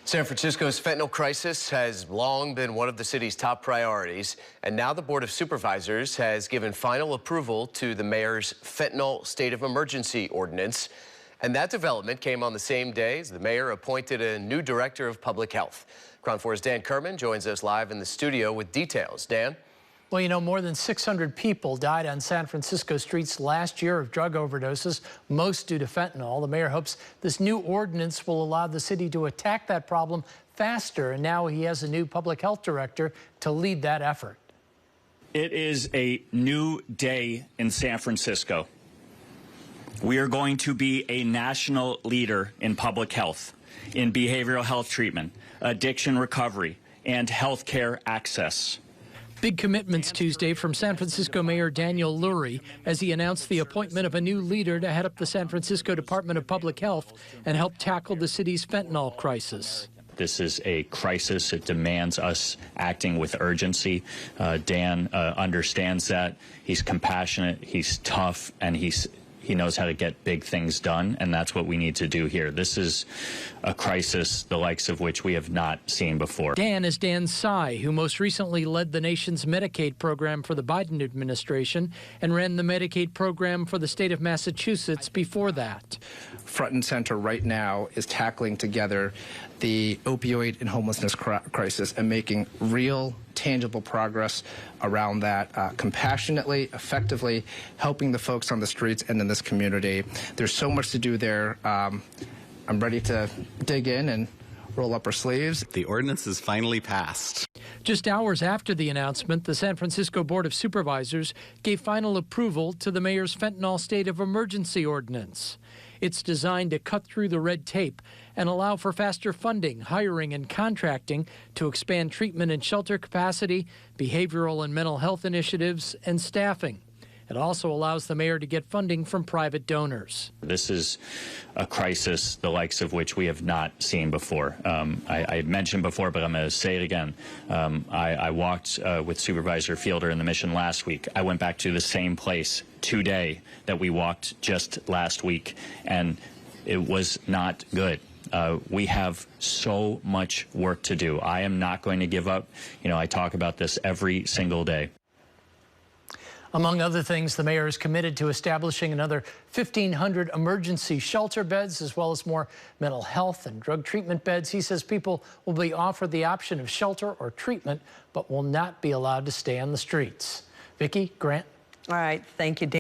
San Francisco's fentanyl crisis has long been one of the city's top priorities, and now the Board of Supervisors has given final approval to the mayor's fentanyl state of emergency ordinance. And that development came on the same day as the mayor appointed a new director of public health. KRON 4's Dan Kerman joins us live in the studio with details. Dan? Well, you know, more than 600 people died on San Francisco streets last year of drug overdoses, most due to fentanyl. The mayor hopes this new ordinance will allow the city to attack that problem faster, and now he has a new public health director to lead that effort. It is a new day in San Francisco. We are going to be a national leader in public health, in behavioral health treatment, addiction recovery, and health care access. Big commitments Tuesday from San Francisco Mayor Daniel Lurie as he announced the appointment of a new leader to head up the San Francisco Department of Public Health and help tackle the city's fentanyl crisis. This is a crisis. It demands us acting with urgency. Dan understands that. He's compassionate, he's tough, and he knows how to get big things done, and that's what we need to do here. This is a crisis the likes of which we have not seen before. Dan is Dan Tsai, who most recently led the nation's Medicaid program for the Biden administration and ran the Medicaid program for the state of Massachusetts before that. Front and center right now is tackling together the opioid and homelessness crisis and making real, tangible progress around that compassionately, effectively, helping the folks on the streets and in this community. There's so much to do there. I'm ready to dig in and roll up our sleeves. The ordinance is finally passed. Just hours after the announcement, the San Francisco Board of Supervisors gave final approval to the mayor's fentanyl state of emergency ordinance. It's designed to cut through the red tape and allow for faster funding, hiring, and contracting to expand treatment and shelter capacity, behavioral and mental health initiatives, and staffing. It also allows the mayor to get funding from private donors. This is a crisis the likes of which we have not seen before. I mentioned before, but I'm going to say it again. I walked with Supervisor Fielder in the Mission last week. I went back to the same place today that we walked just last week, and it was not good. We have so much work to do. I am not going to give up. You know, I talk about this every single day. Among other things, the mayor is committed to establishing another 1,500 emergency shelter beds, as well as more mental health and drug treatment beds. He says people will be offered the option of shelter or treatment, but will not be allowed to stay on the streets. Vicki, Grant. All right, thank you, Dan.